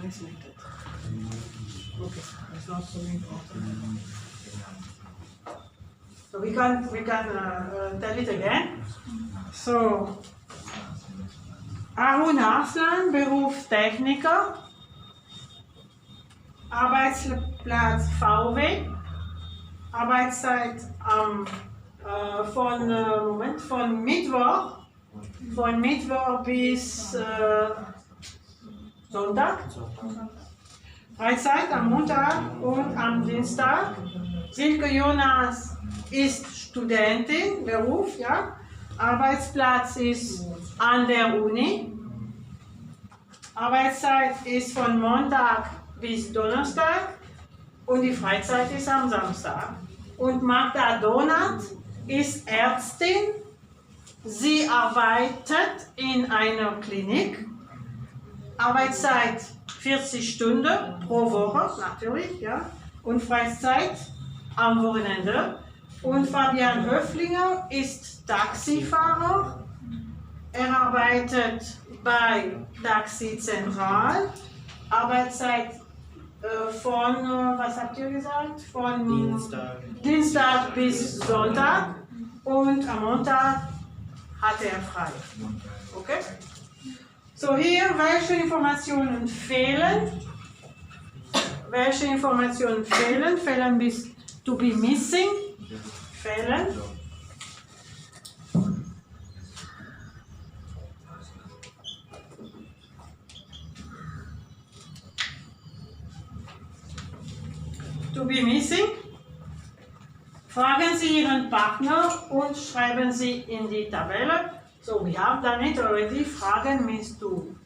is like that. Okay, it's not so important. So we can tell it again. So, Arun Arslan, Beruf Techniker, Arbeitsplatz VW, Arbeitszeit von Mittwoch bis Sonntag, Freizeit am Montag und am Dienstag. Silke Jonas ist Studentin, Beruf, ja. Arbeitsplatz ist an der Uni. Arbeitszeit ist von Montag bis Donnerstag und die Freizeit ist am Samstag. Und Magda Donat ist Ärztin. Sie arbeitet in einer Klinik. Arbeitszeit 40 Stunden pro Woche, natürlich, ja. Und Freizeit am Wochenende. Und Fabian Höflinger ist Taxifahrer. Er arbeitet bei Taxi Zentral. Arbeitszeit von, was habt ihr gesagt? Von Dienstag bis Sonntag. Und am Montag hat er frei. Okay? So, hier, welche Informationen fehlen? Welche Informationen fehlen? Fehlen bis to be missing. Fehlen. To be missing. Fragen Sie Ihren Partner und schreiben Sie in die Tabelle. So we have done it already. Fragen means to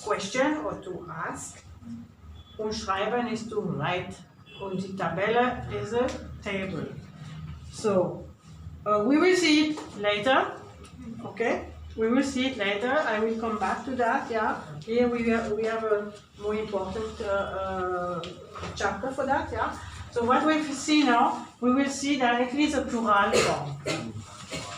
question or to ask. Und schreiben is to write. Und die Tabelle is a table. So we will see it later. Okay? We will see it later. I will come back to that. Yeah. Here we have a more important chapter for that. Yeah. So what we see now, we will see directly the plural form.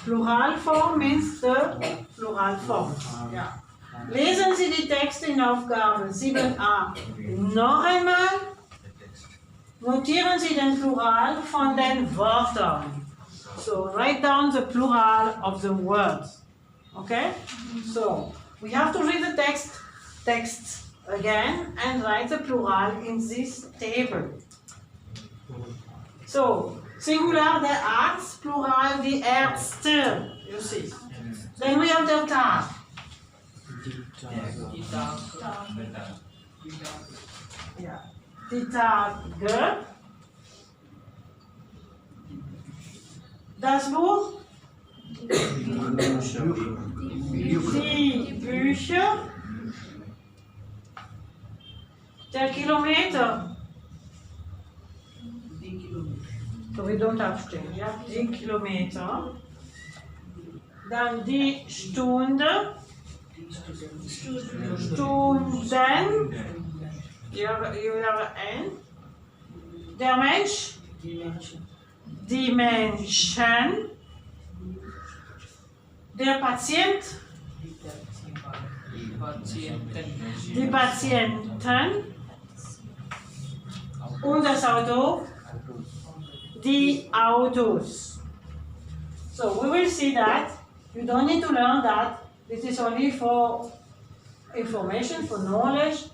Plural form means the plural form. Ja. Lesen Sie die Texte in Aufgabe 7a noch einmal. Notieren Sie den Plural von den Wörtern. So write down the plural of the words. Okay? So we have to read the text again and write the plural in this table. So, Singular der Arzt, Plural die Ärzte, you see. Then we have der Tag. Ja. Die Tage. Das Buch. Die Bücher. Der Kilometer. So we don't have stehen, ja? Die Kilometer. Dann die Stunde. Stunden. You have N. Der Mensch. Die Menschen. Der Patient. Die Patienten. Und das Auto. Die Autos. So we will see that. You don't need to learn that. This is only for information, for knowledge,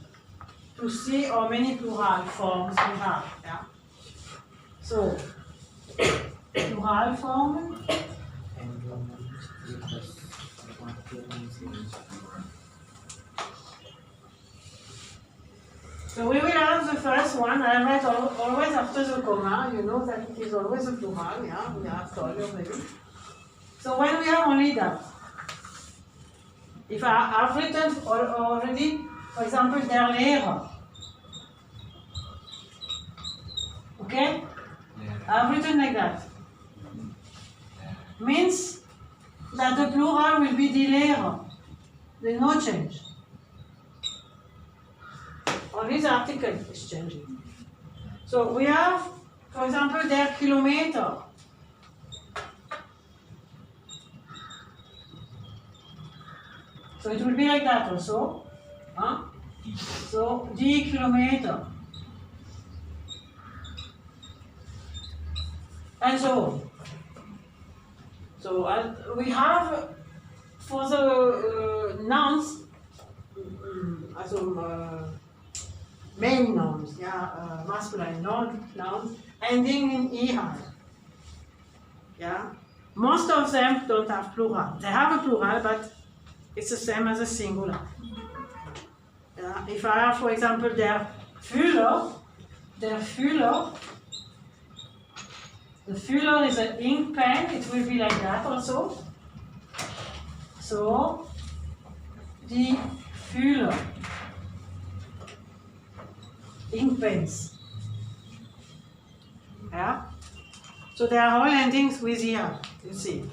to see how many plural forms we have. Yeah? So, plural form. So we will have the first one. I write always after the comma. You know that it is always a plural. Yeah, we have told you already. So when we have only that, if I have written already, for example, der Lehrer. Okay? I have written like that. Means that the plural will be die Lehrer. There is no change. Only the article is changing. So we have, for example, der Kilometer. So it will be like that also. Huh? So, die Kilometer. And so on. So, we have for the nouns, also main nouns, yeah, masculine nouns, ending in er. Yeah. Most of them don't have plural. They have a plural, but it's the same as a singular. Yeah. If I have, for example, der Füller, the Füller is an ink pen, it will be like that also. So, die Füller, ink pens. Yeah. So they are all endings with er, you see.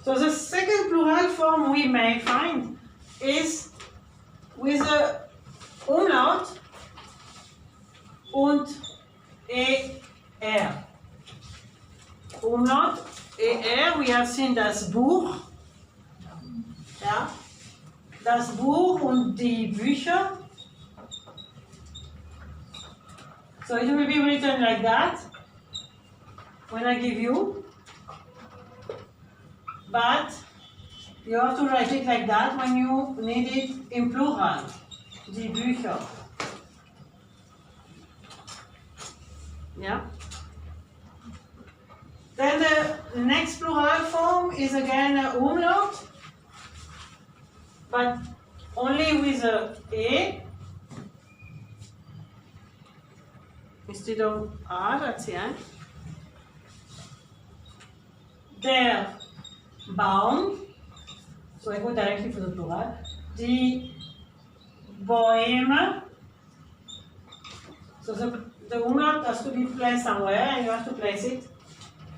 So the second plural form we may find is with a Umlaut und er. Umlaut, er, we have seen das Buch. Ja? Das Buch und die Bücher. So it will be written like that when I give you. But you have to write it like that when you need it in plural. Die Bücher. Yeah? Then the next plural form is again a Umlaut, but only with a instead of R at the end. Der Baum, so I go directly for the plural. Die Bäume, so the umlaut has to be placed somewhere and you have to place it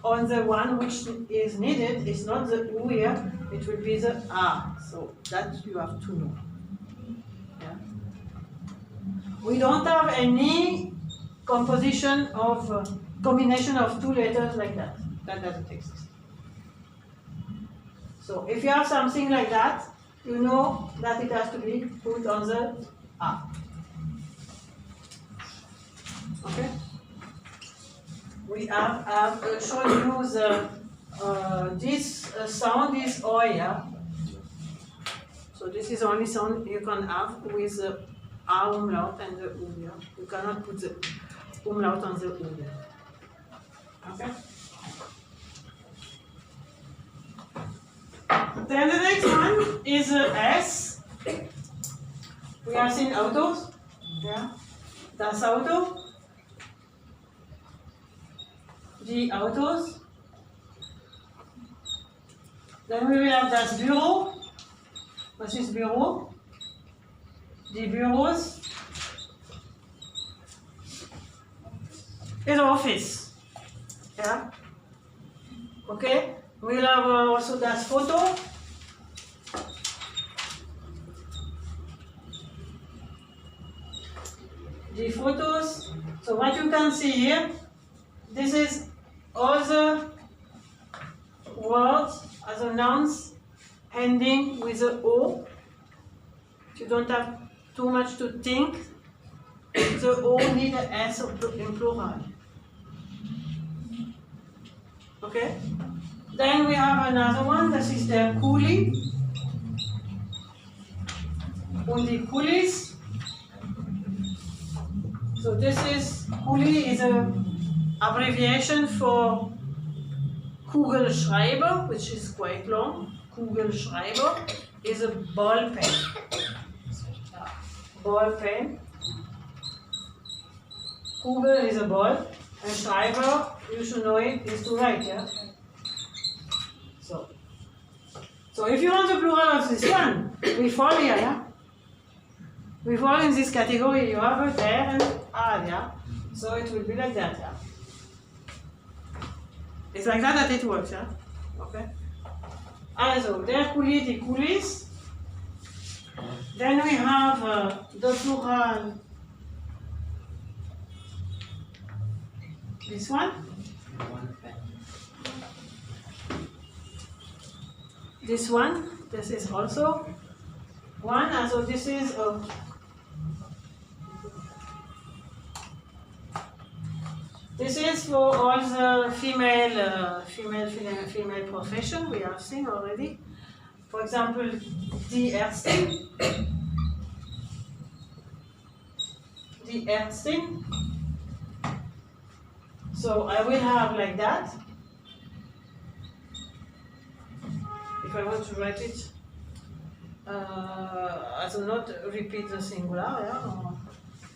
on the one which is needed. It's not the U here, it will be the A. So that you have to know. Yeah. We don't have any composition of combination of two letters like that. That doesn't exist. So if you have something like that, you know that it has to be put on the A. Okay? We have shown you the this sound is O, yeah? So this is the only sound you can have with the A umlaut and the U, yeah? You cannot put the umlaut on the U. Okay? Then the next one is S. We have seen autos. Yeah. Das Auto. Die Autos. Then we will have das Büro. Was ist Büro? Die Büros. Is office. Yeah. Okay. We'll have also das Foto. The photos. So what you can see here, this is all the words as a nouns ending with a O. You don't have too much to think. The O need an S in plural. Okay? Then we have another one, this is the Kuli. Und die Kulis. So this is, Kuli is an abbreviation for Kugelschreiber, which is quite long. Kugelschreiber is a ball pen. Ball pen. Kugel is a ball, and Schreiber, you should know it, is to write, yeah? So if you want the plural of this one, we fall here, yeah? We fall in this category, you have a there and a, yeah? So it will be like that, yeah? It's like that it works, yeah? Okay? Also, der Kuli, die Kulis. Then we have the plural, this one. This one, this is also one, so this is This is for all the female profession we have seen already. For example, die Ärztin. Die Ärztin. So I will have like that. If I want to write it, I will not repeat the singular. Yeah?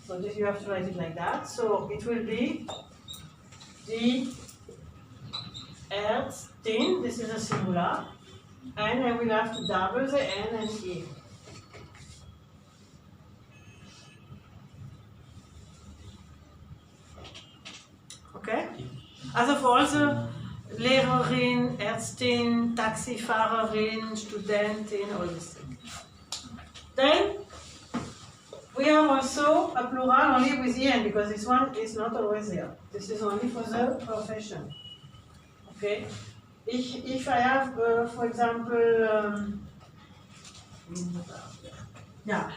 So this, you have to write it like that. So it will be die Ärztin. This is a singular, and I will have to double the N and E. Okay? Also für also Lehrerin, Ärztin, Taxifahrerin, Studentin, all these things. Then we have also a plural only with the N because this one is not always there. This is only for the profession. Okay? If I have, for example,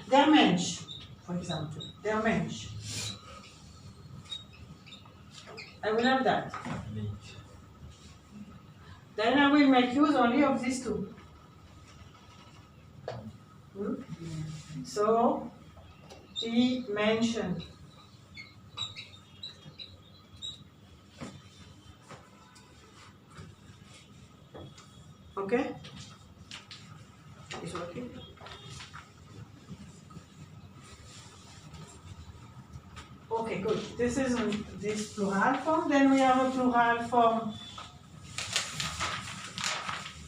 der Mensch, for example, der Mensch. I will have that. Then I will make use only of these two. So, die Menschen. Okay? Is working? Okay, good. This is this plural form. Then we have a plural form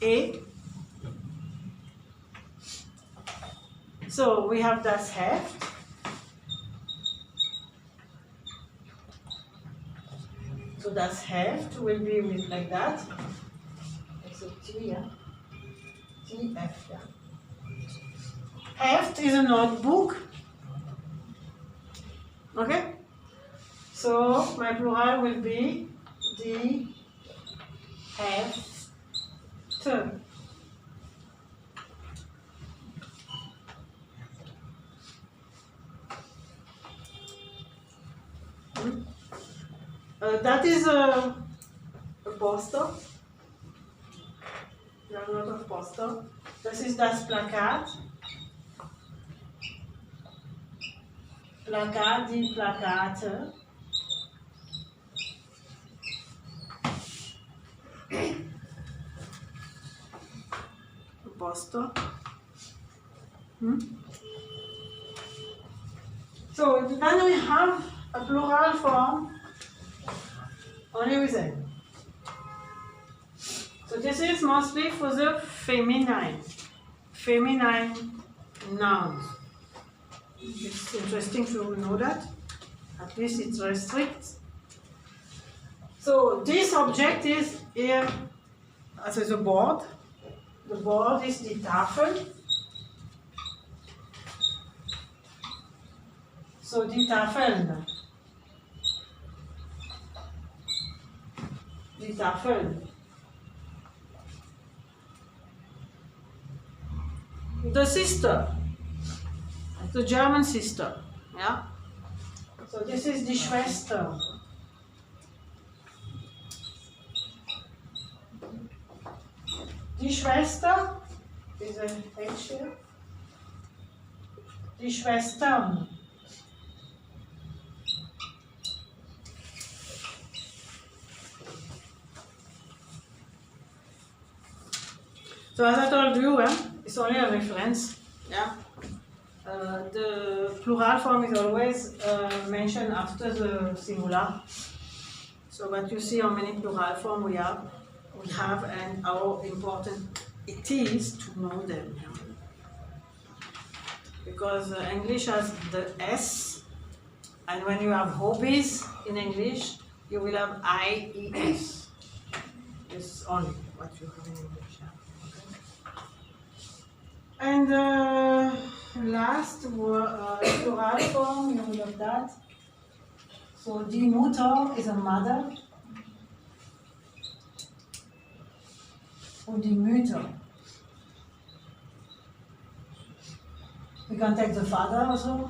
A. So we have das Heft. So das Heft will be with like that. It's a T, yeah? TF, yeah. Heft is a notebook. Okay? So my plural will be die Hefte. That is a poster. We have a lot of poster. This is das Plakat. Plakat, die Plakate. Poster. So then we have a plural form only with N. So this is mostly for the feminine nouns. It's interesting to know that. At least it restricts. So this object is here as the board. The board is die Tafel. So die Tafeln. Die Tafeln. The sister. The German sister. Yeah? So this is die Schwester. Die Schwester is a H here. Die Schwestern. So as I told you, it's only a reference. Yeah. The plural form is always mentioned after the singular. So, but you see how many plural forms we have, and how important it is to know them. Yeah? Because English has the S, and when you have hobbies in English, you will have IES. It's only what you have in English. Yeah? Okay. And last plural form, you will have that. So die Mutter is a mother. Und die Mütter. We can take the father also.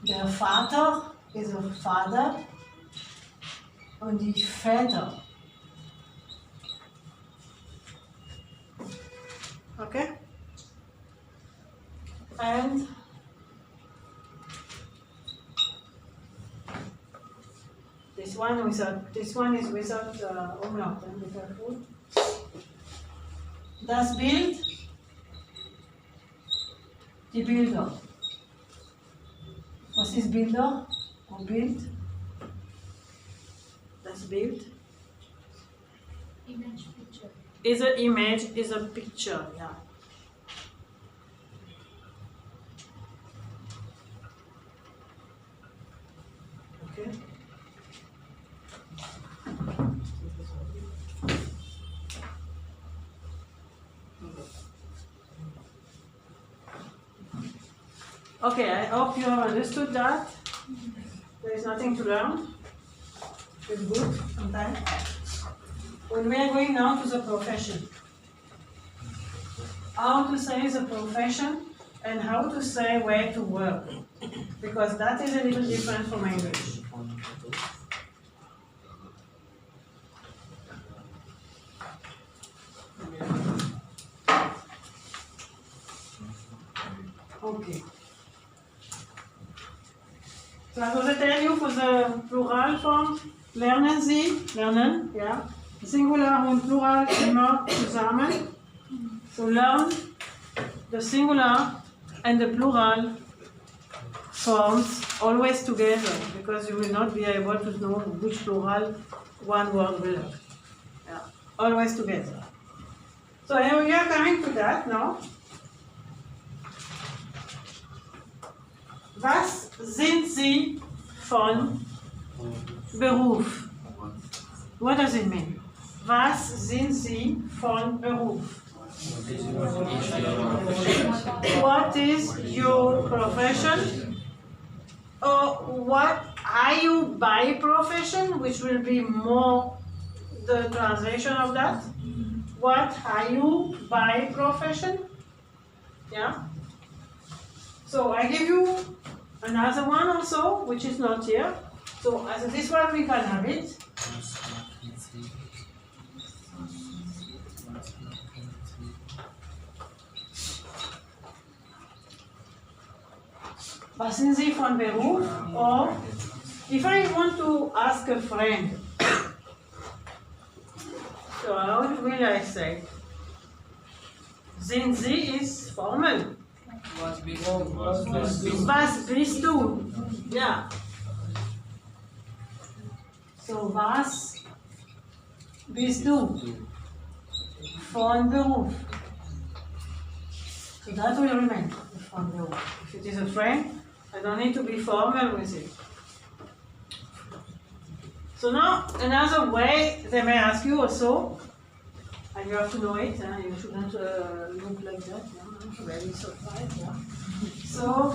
Der Vater is a father. und die Väter. Okay? And this one is without umlaut, be careful. Das Bild, die Bilder. Was ist Bilder? Und Bild? Das Bild? Image, picture. Is an image, is a picture, yeah. Okay. Okay, I hope you have understood that. There is nothing to learn. It's good sometimes. When we are going now to the profession. How to say the profession and how to say where to work. Because that is a little different from English. Okay. So I will tell you for the plural form, lernen Sie, lernen, ja. Singular und Plural immer zusammen. So learn the singular and the plural forms always together, because you will not be able to know which plural one word will have. Yeah. Always together. So here we are coming to that now. Was sind Sie von Beruf? What does it mean? Was sind Sie von Beruf? What is your profession? Or what are you by profession, which will be more the translation of that. What are you by profession? Yeah. So I give you another one also, which is not here. So as this one we can have it. Was sind Sie von Beruf? Or if I want to ask a friend, so how will I say? Sind Sie is formal. Was bist du? Was bist du? Yeah. So was bist du von Beruf? So that will remain von Beruf. If it is a friend, I don't need to be formal with it. So now another way they may ask you also, and you have to know it. You shouldn't look like that. Yeah? Very surprised. Yeah? So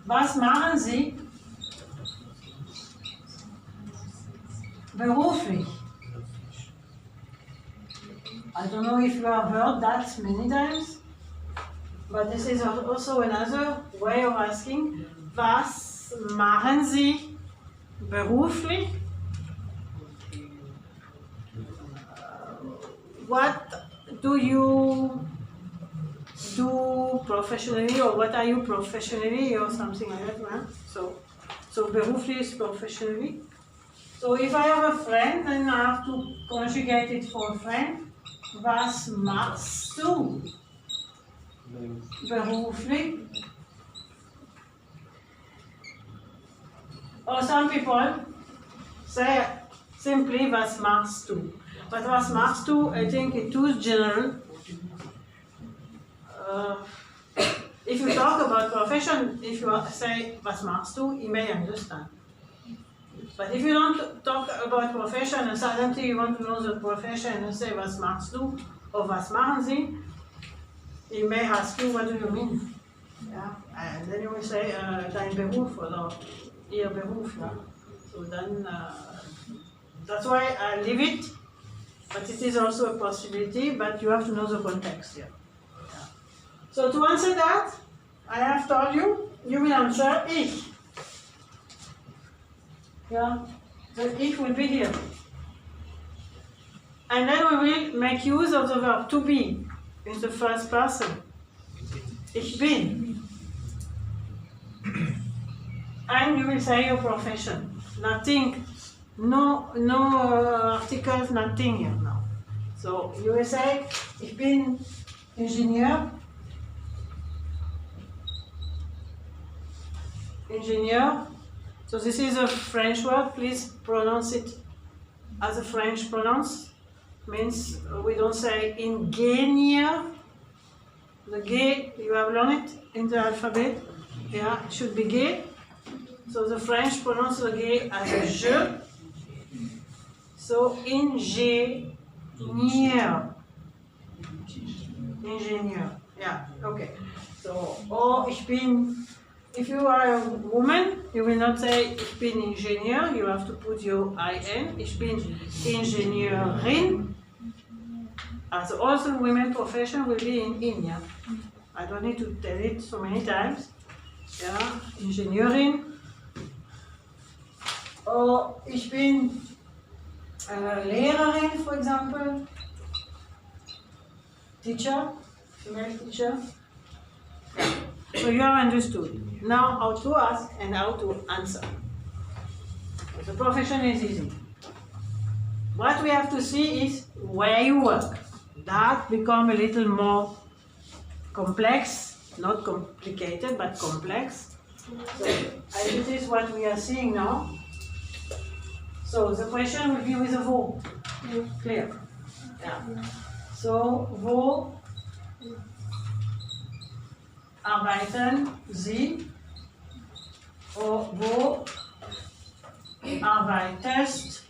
was machen Sie beruflich? I don't know if you have heard that many times, but this is also another way of asking. Was machen Sie beruflich? What do you do professionally, or what are you professionally, or something like that, right? So beruflich is professionally. So if I have a friend, then I have to conjugate it for a friend. Was machst du beruflich? Or some people say simply was machst du. But was machst du, I think it's too general. If you talk about profession, if you say was machst du, he may understand. But if you don't talk about profession and suddenly you want to know the profession and say was machst du or was machen Sie, he may ask you what do you mean. Yeah? And then you will say dein Beruf or ihr Beruf. Yeah? So then that's why I leave it. But it is also a possibility, but you have to know the context here. Yeah. So to answer that, I have told you, you will answer ich. Yeah, the ich will be here. And then we will make use of the verb to be in the first person. Ich bin. And you will say your profession. Nothing, no articles, nothing here now. So you will say, ich bin Ingenieur. Ingenieur. So this is a French word. Please pronounce it as a French pronounce. Means we don't say ingénieur. The G, you have learned it in the alphabet. Yeah, it should be G. So the French pronounce the G as a je. So ingénieur. Ingénieur. Yeah, okay. So, or ich bin, if you are a woman, you will not say ich bin Ingenieur, you have to put your IN. Ich bin Ingenieurin. As also women profession will be in yeah. I don't need to tell it so many times. Yeah, Ingenieurin. Or ich bin Lehrerin, for example. Teacher, female teacher. Yeah. So you have understood. Now how to ask and how to answer. The profession is easy. What we have to see is where you work. That becomes a little more complex, not complicated, but complex. So this is what we are seeing now. So the question will be with a wo. Clear? Yeah. So wo arbeiten Sie? Or wo arbeitest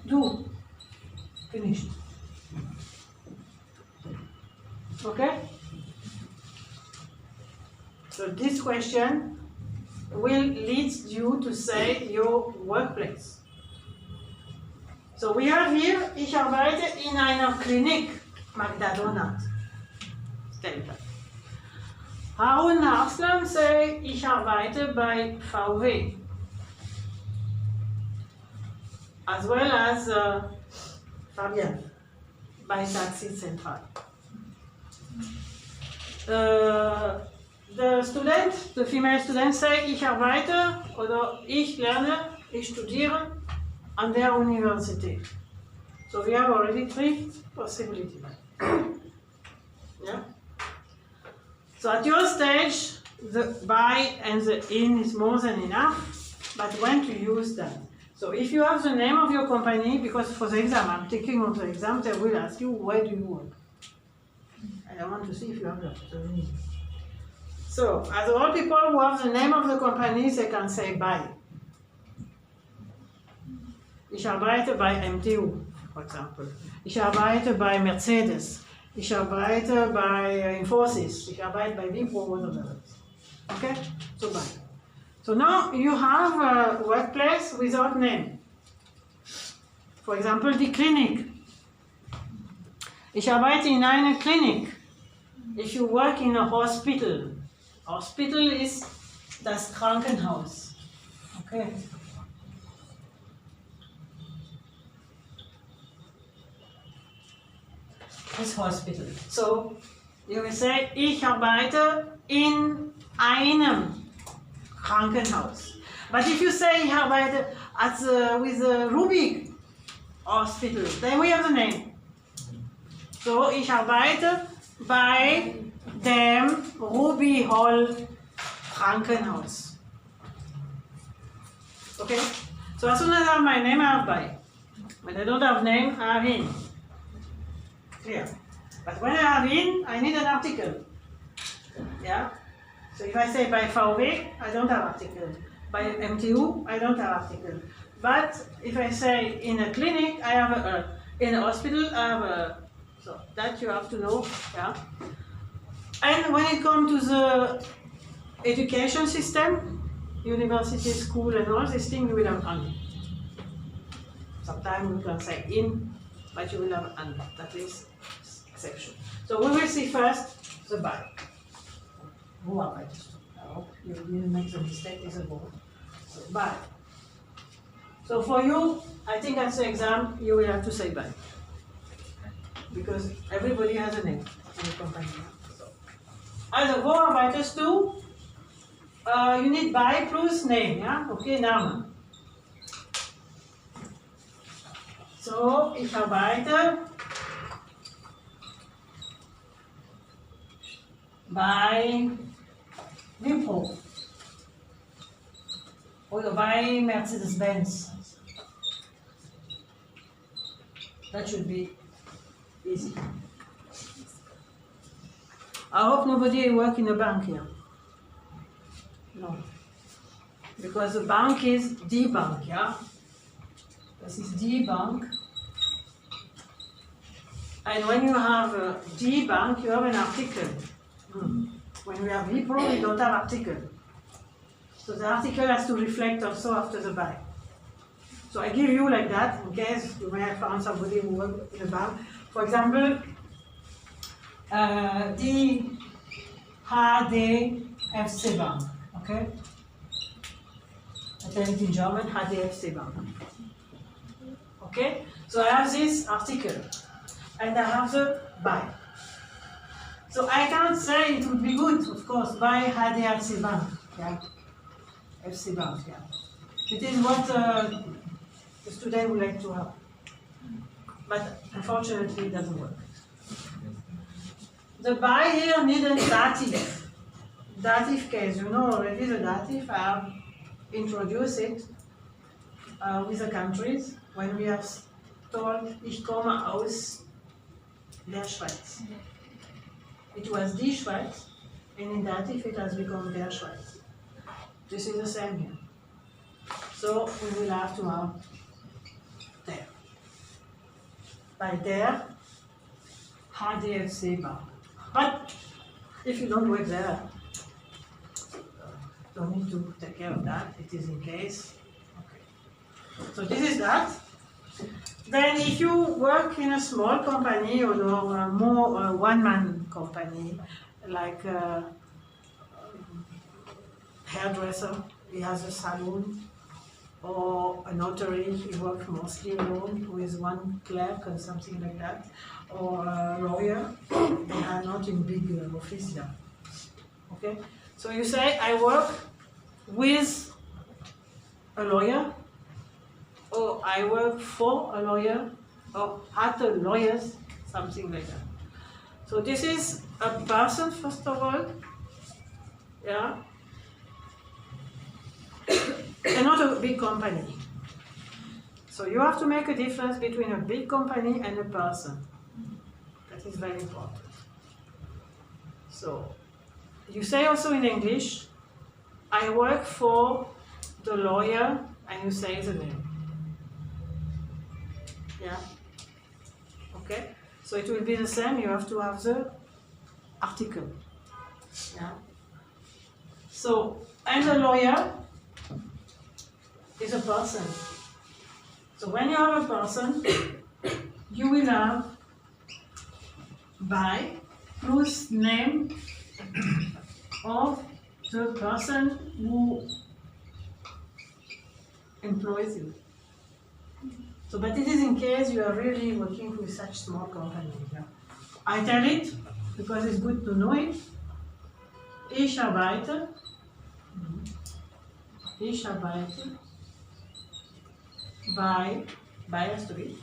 du? Finished. Okay? So this question will lead you to say your workplace. So we have here, ich arbeite in einer Klinik, McDonald's. Harun Arslan say, ich arbeite bei VW. As well as Fabian by Taxi Central. The student, the female student say, ich arbeite oder ich lerne, ich studiere an der Universität. So we have already 3 possibilities. Yeah? So at your stage, the by and the in is more than enough, but when to use them? So if you have the name of your company, because for the exam, I'm taking on the exam, they will ask you, where do you work? And I want to see if you have that. So, as all people who have the name of the company, they can say by. Ich arbeite bei MTU, for example. Ich arbeite bei Mercedes. Ich arbeite bei Infosys. Ich arbeite bei Wipro, whatever. Okay? So by. So now you have a workplace without name. For example, die Klinik. Ich arbeite in einer Klinik. If you work in a hospital, hospital is das Krankenhaus. Okay. This hospital. So you will say, ich arbeite in einem Krankenhaus. But if you say, ich arbeite with the Rubik Hospital, then we have the name. So, ich arbeite bei dem Ruby Hall Krankenhaus. Okay? So as soon as I have my name, I have by. When I don't have name, I have in. Clear? But when I have in, I need an article. Yeah? So if I say by VW, I don't have article. By MTU, I don't have article. But if I say in a clinic, I have a, in a hospital, I have a, so that you have to know, yeah. And when it comes to the education system, university, school, and all these things, you will have an. Sometimes you can say in, but you will have an. That is exception. So we will see first the by. Who arbeitest du? I hope you didn't make the mistake, is a word. So bye. So for you, I think at the exam, you will have to say bye. Because everybody has a name in the company. So, also, wo arbeitest du? You need bye plus name, ja? Okay, Name. So, ich arbeite bei Wipro oder bei Mercedes-Benz. That should be easy. I hope nobody work in a bank here. No. Because the bank is die Bank, yeah? This is die Bank. And when you have die Bank, you have an article. When we have Wipro, we don't have article. So the article has to reflect also after the buy. So I give you like that, in case you may have found somebody who works in a bank. For example, die HDFC Bank, okay? I tell it in German, HDFC Bank. Okay? So I have this article, and I have the buy. So I cannot say it would be good, of course, buy HDFC Bank, yeah? FC Bank, yeah. It is what the student would like to have. But unfortunately, it doesn't work. The buy here needs a dative. Dative case, you know already the dative. I have introduced it with the countries when we have told, ich komme aus der Schweiz. It was die Schweiz, and in dative it has become der Schweiz. This is the same here. So we will have to have there. By there, HDFC Bank. But if you don't work there, don't need to take care of that. It is in case. Okay. So this is that. Then if you work in a small company or more one-man company, like a hairdresser, he has a salon, or a notary, he works mostly alone with one clerk or something like that, or a lawyer, they are not in big office there. Okay? So you say, I work with a lawyer, or I work for a lawyer, or at a lawyer's, something like that. So this is a person, first of all, yeah, and not a big company. So you have to make a difference between a big company and a person. That is very important. So you say also in English, I work for the lawyer, and you say the name. Yeah? Okay? So it will be the same, you have to have the article. Yeah? So, and the lawyer is a person. So when you have a person, you will have by plus name of the person who employs you. So, but it is in case you are really working with such small company. Yeah. I tell it because it's good to know it. Ich arbeite by a street.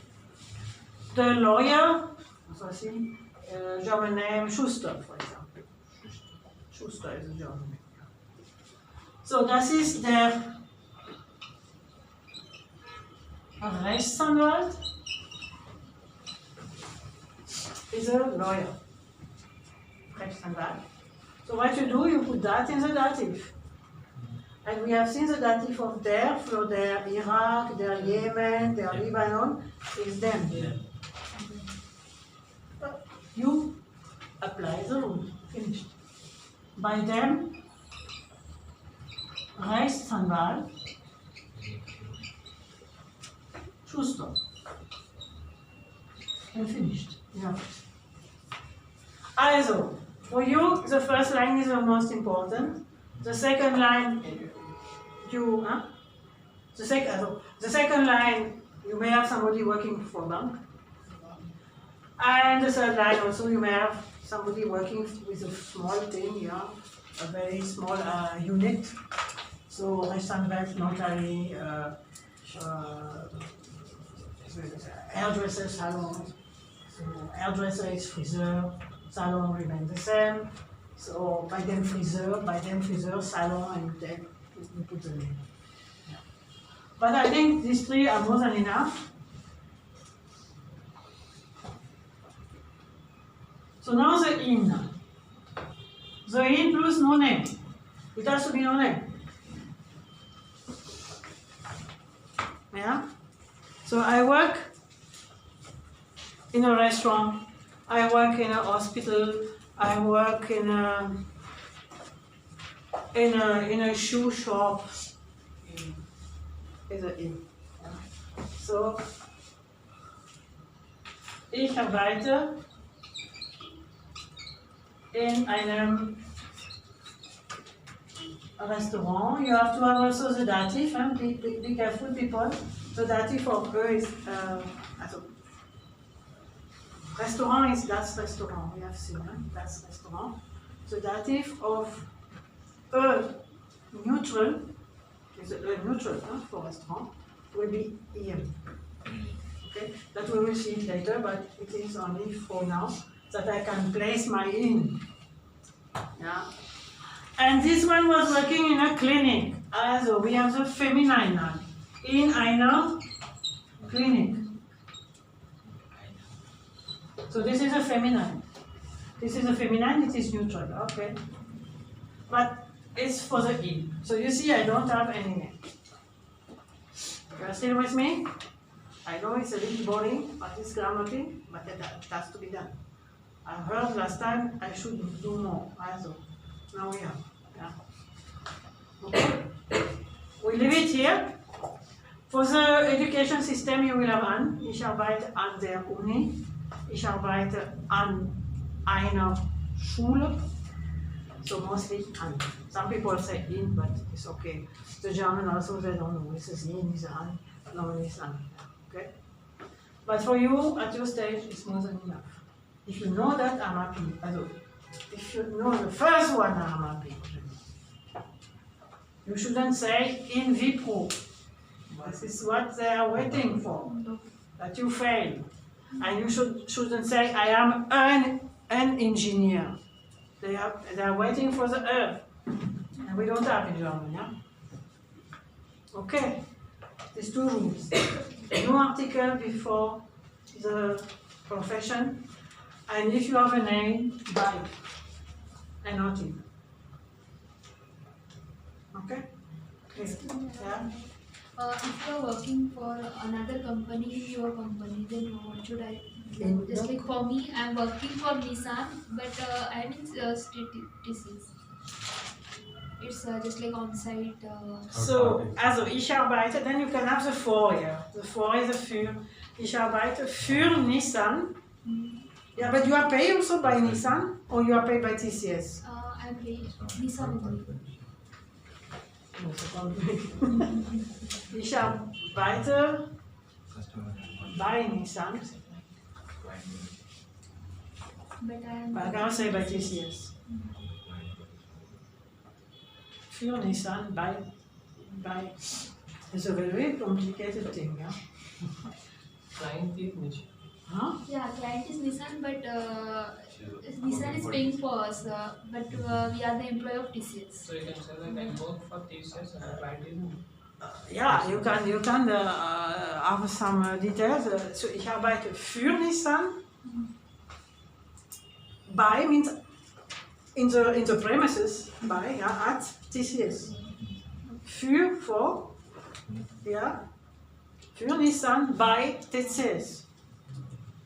The lawyer, so I see, German name Schuster, for example. Schuster is a German name. So das ist der Rechtsanwalt is a lawyer. Rechtsanwalt. So what you do, you put that in the dative. And we have seen the dative of der, for der Iraq, der Yemen, der Lebanon, is them. You apply the rule. Finished. By them, Rechtsanwalt, Schuster. And finished. Yeah. Also, for you, the first line is the most important. The second line, you, The second line, you may have somebody working for a bank. And the third line also, you may have somebody working with a small thing, yeah, a very small unit. So, Rechtsanwalt, notary, hairdresser, salon. So, hairdresser is friseur, salon remains the same. So, by them friseur, salon, and then you put the name. Yeah. But I think these three are more than enough. So now the in. The in plus no name. It has to be no name. Yeah? So I work in a restaurant, I work in a hospital, I work in a shoe shop. Is a in. Yeah. So ich arbeite in einem Restaurant. You have to have also the dative, be careful people. The dative of E is, also, restaurant is das Restaurant, we have seen, das Restaurant. The dative of neutral, is neutral for restaurant, will be im. Okay, that we will see it later, but it is only for now that I can place my in. Yeah. And this one was working in a clinic. Also, we have the feminine now. In einer clinic. So this is a feminine. This is a feminine, it is neutral, okay. But it's for the in. So you see, I don't have any name. You are still with me? I know it's a little boring, but it's grammatically, but it has to be done. I heard last time I should do more. Also, now we have. Yeah. Okay. We leave it here. For the education system, you will have an. Ich arbeite an der Uni. Ich arbeite an einer Schule. So mostly an. Some people say in, but it's okay. The German also, they don't know. This is in, this is an. No, it's an. Okay? But for you, at your stage, it's more than enough. If you know that, I'm happy. Also, if you know the first one, I'm happy. You shouldn't say in vitro. This is what they are waiting for, that you fail. And you shouldn't say, I am an engineer. They are waiting for the earth. And we don't have in German, yeah? Okay, these two rules. No article before the profession. And if you have a name, by and not in. Okay? Yeah? If you are working for another company in your company, then what should I do? Just like for me, I am working for Nissan, but I am in TCS. It's just like on-site. So, also ich arbeite, then you can have the for here. The for is a für. Ich arbeite für Nissan. Yeah, but you are paid also by Nissan or you are paid by TCS? I am paid Nissan only. Ich arbeite bei Nissan. But I can't say by TCS. Für Nissan, by. It's a very complicated thing, yeah? Client is Nissan. Huh? yeah, client is Nissan, but Nissan is paying for us, but we are the employee of TCS. So you can say that I work for TCS and the client is Yeah, you can have some details. So ich arbeite für Nissan. By means in the premises, by, yeah, at TCS. Für, for, yeah, für Nissan, by TCS.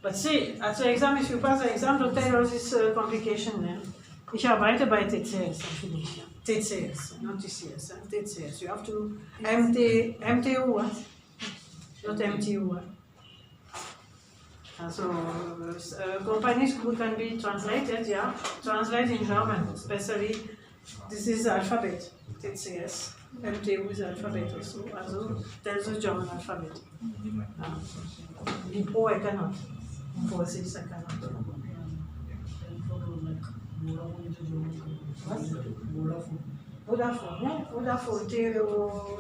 But see, at the exam, if you pass the exam, don't tell all this complication. Ich arbeite bei TCS, actually. TCS, not TCS, TCS. You have to MTU, what? Not MTU, what? So, companies can be translated, yeah? Translate in German, especially, this is the alphabet. TCS. MTU ist Alphabet also, das ist German Alphabet. Pro I cannot. Infosys I cannot. Vodafone, yeah? Vodafone, Teo.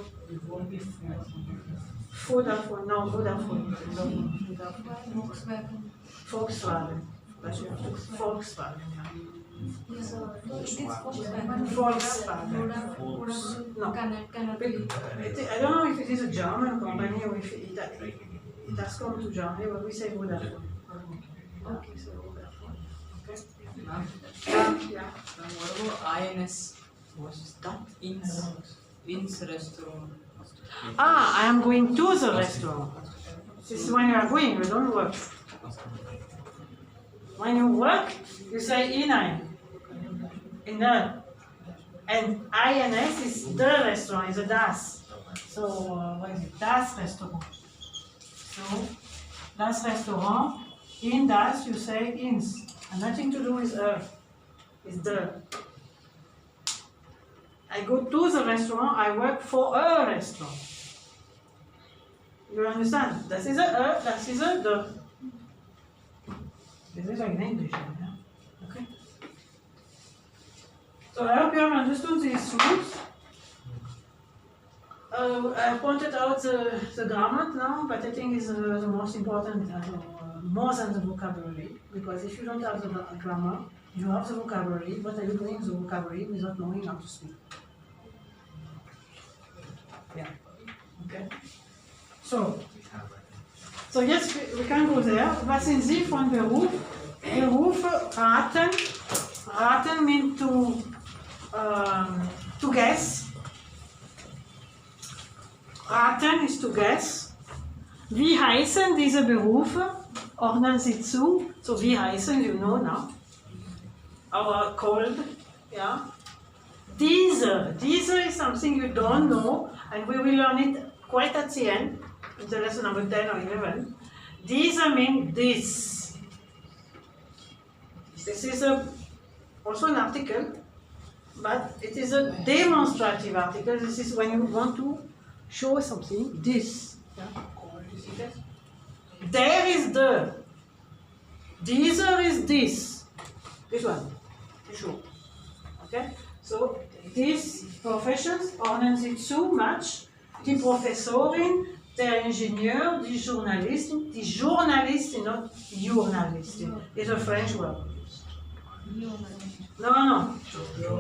Vodafone, no, Vodafone. Volkswagen. Volkswagen. Volkswagen, yeah. So it is Volkswagen. Volkswagen. No. Cannot be. I don't know if it is a German company or if it has come to Germany, but we say Vodafone. Okay, so Vodafone. Okay. Yeah. What about INS? What is that? Ins restaurant. I am going to the restaurant. This is when you are going, you don't work. When you work, you say inai. Inner. And INS is the restaurant, is a das. So, what is it? Das restaurant. So, das restaurant, in das you say ins. And nothing to do with it's the. I go to the restaurant, I work for a restaurant. You understand? That is that is the. This is like in English, yeah? Okay. So I hope you have understood these rules. I pointed out the grammar now, but I think it's the most important, more than the vocabulary, because if you don't have the grammar, you have the vocabulary, what are you doing with the vocabulary without knowing how to speak? Yeah. Okay. So yes, we can go there. Was sind Sie von Beruf? Berufe raten. Raten means to guess. Raten ist to guess. Wie heißen diese Berufe? Ordnen Sie zu. So wie heißen, you know now. Our called, yeah. Diese is something you don't know, and we will learn it quite at the end, in the lesson number 10 or 11. Diese means this. This is also an article, but it is a demonstrative article. This is when you want to show something, this. Yeah. There is the. Dieser is this. This one. Sure. Okay? So, these professions ordnen sie zu, match. Die Professorin, der Ingenieur, die Journalistin, not Journalistin, is a French word. No.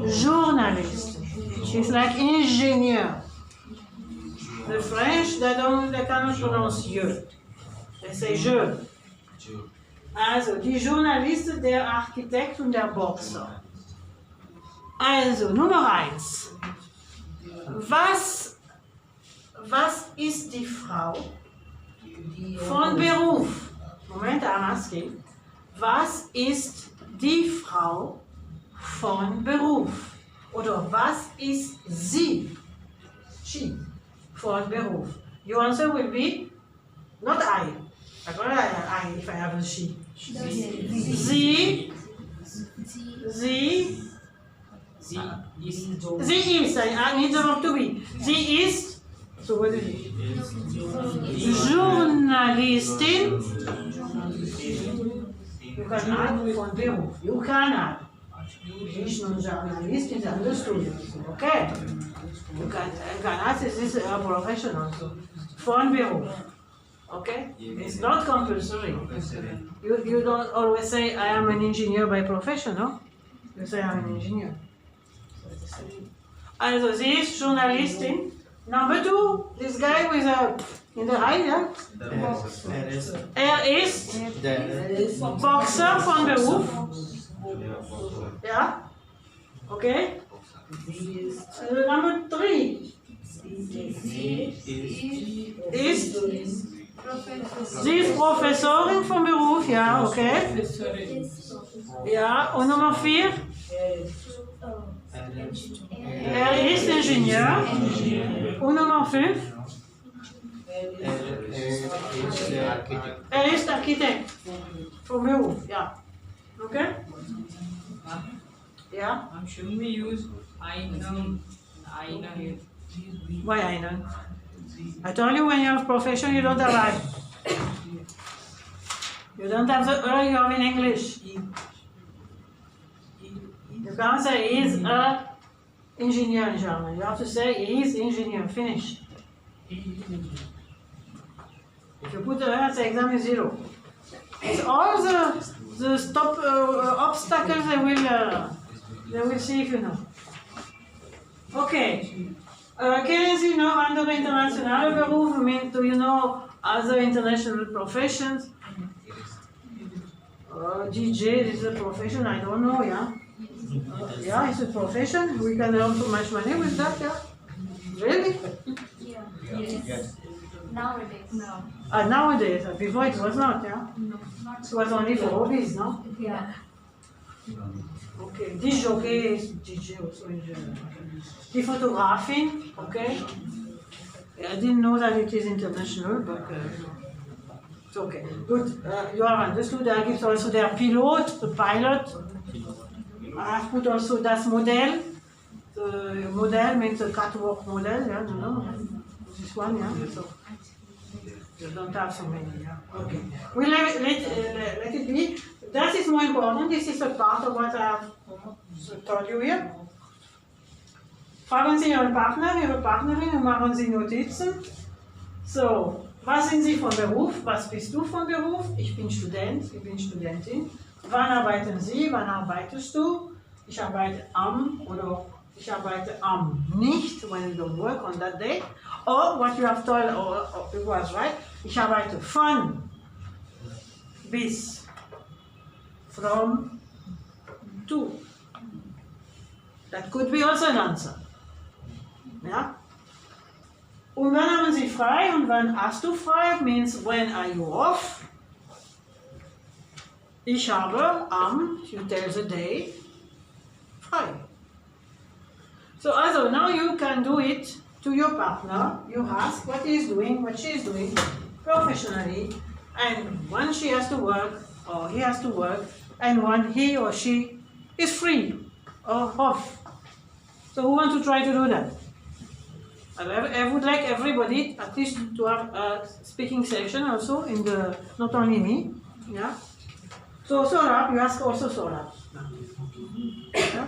Journalist. She's like ingénieur. The French, they cannot pronounce je. They say je. Also, die Journalist, der Architekt und der Boxer. Also, Nummer 1. Was ist die Frau von Beruf? Moment, I'm asking. Was ist die Frau von Beruf? Oder was ist sie? She. Von Beruf. Your answer will be not I. I if I have a she. Sie is. I need the verb to be. Sie ist. So what is it? Journalistin. You can add von Beruf. You can add. Sie ist nun Journalistin, das understood. Okay. You can add this is a profession also. Von Beruf. Okay? It's not compulsory. You don't always say, I am an engineer by profession, no? You say, I'm an engineer. Also, sie ist Journalistin. Number 2, this guy with a, in the eye, yeah? Ist Boxer von Beruf. Yeah? Okay? Number 3. Sie ist Professorin vom Beruf, ja, okay. Ja, und Nummer 4? Ist Ingenieur. Und Nummer 5? Ist Architekt vom Beruf, ja. Okay? Ja? Shouldn't we use I Einer here. Why einen? I told you when you have profession, you don't have I. You don't have the you have in English. You can't say he's a engineer in German. You have to say he's engineer. Finish. If you put the R, the exam is 0. It's all the stop obstacles they will see if you know. Okay. Kennen Sie noch andere internationale Berufe? Do you know other international professions? DJ is a profession, I don't know, yeah? Yeah, it's a profession. We can earn too much money with that, yeah? Really? Yeah. Yes. Nowadays. No. Nowadays, before it was not, yeah? No. It was only for hobbies, no? Yeah. Okay, disc jockey is DJ also in general. Die Fotografin, okay? I didn't know that it is international, but it's okay. Good, you have understood. There gives also their pilot, the pilot. I have put also das Modell. The model means a catwalk model, yeah, you know? This one, yeah? So you don't have so many, yeah? Okay. We let it be. That is more important. This is a part of what I have told you here. Fragen Sie Ihren Partner, Ihre Partnerin und machen Sie Notizen. So, was sind Sie von Beruf? Was bist du von Beruf? Ich bin Student, ich bin Studentin. Wann arbeiten Sie? Wann arbeitest du? Ich arbeite am oder ich arbeite am nicht, when you don't work on that day. Or what you have told, or it was right, ich arbeite von bis. From to. That could be also an answer. Ja? Und wann haben Sie frei und wann hast du frei? Means when are you off? Ich habe am, you tell the day, frei. So also now you can do it to your partner. You ask what he is doing, what she is doing professionally, and when she has to work or he has to work, and when he or she is free or off. So who wants to try to do that? I would like everybody at least to have a speaking session also in the, not only me, yeah? So Saurabh, you ask also Saurabh. Yeah?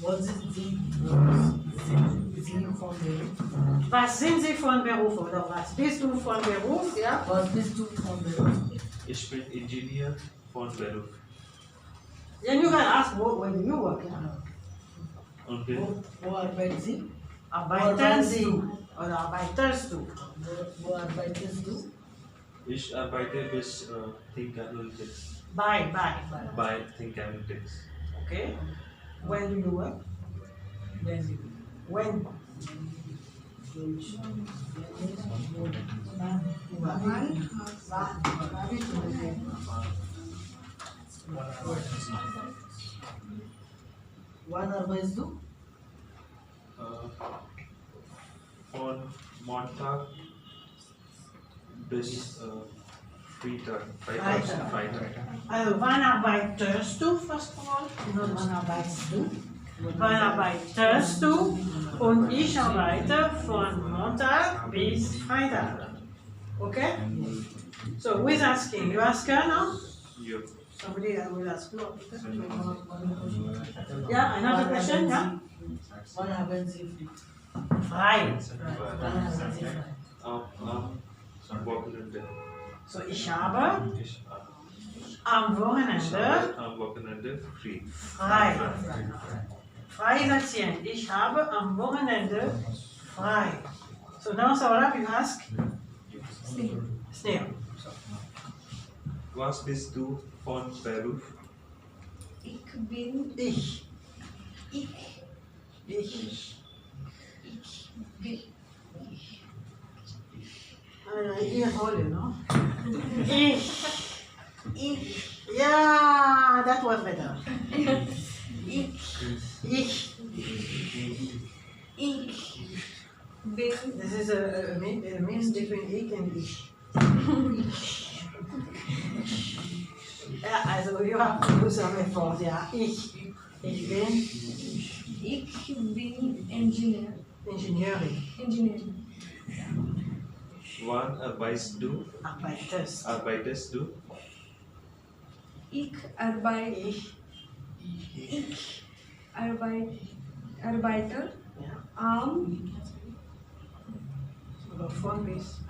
Was sind Sie von Beruf? Was sind Sie von Beruf oder was bist du von Beruf? Ja? Was bist du von Beruf? Ich bin Ingenieur von Beruf. Then you can ask, where do you work? Ja? Und Wo arbeiten Sie? Arbeiten Sie oder arbeitest du? Wo arbeitest du? ich arbeite bis Think Analytics. Bei. Bei Think Analytics. Okay. When do you work? When? Wann arbeitest du? Von Montag bis Freitag. Freitag. Also wann arbeitest du, first of all? Not wann arbeitest du? Wann arbeitest du? Und ich arbeite von Montag bis Freitag. Okay? So who is asking? You ask her now? Ja. Somebody will ask. No. Yeah, another question? Yeah? Wann haben Sie Frei. frei? Wann haben Sie frei? Am Wochenende. So ich habe Ich am Wochenende am Wochenende frei. frei. Frei ist erzählen. Ich habe am Wochenende frei. So now Saurabh, you ask? Sneh. Was bist du von Beruf? Ich bin. Ich. Ich bin. Hier hole, no? Ich. Yeah, that was better. Ich. Bin. This is a mix between ich and ich. So you have to do some effort, yeah. Ich bin Ich bin Engineer. Engineering. Wann arbeitest du? Arbeitest du? Ich arbeite. Ich, Ich arbeite ja. am Oder von bis.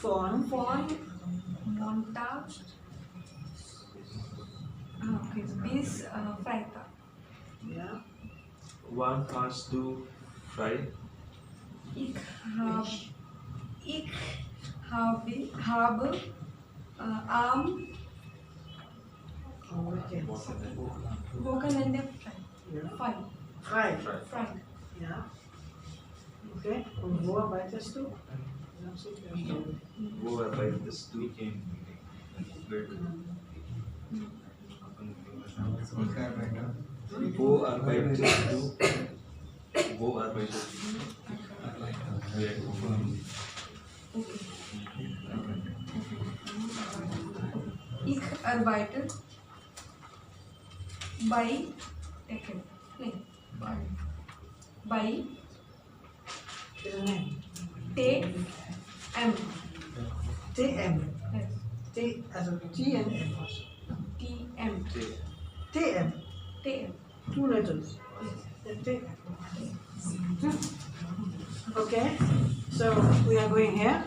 von Montag okay, bis Freitag. Ja. Wann hast du frei? Ich habe am Wochenende frei. Frei. Frei. Ja. Okay. Und wo arbeitest du? Wo arbeitest du? Wo arbeitest du? Wo arbeitest du? Ich arbeite bei bei Is a name. TM. TM. Yes. T, also T and M. TM. TM. TM. 2 letters. TM. Okay, so we are going here.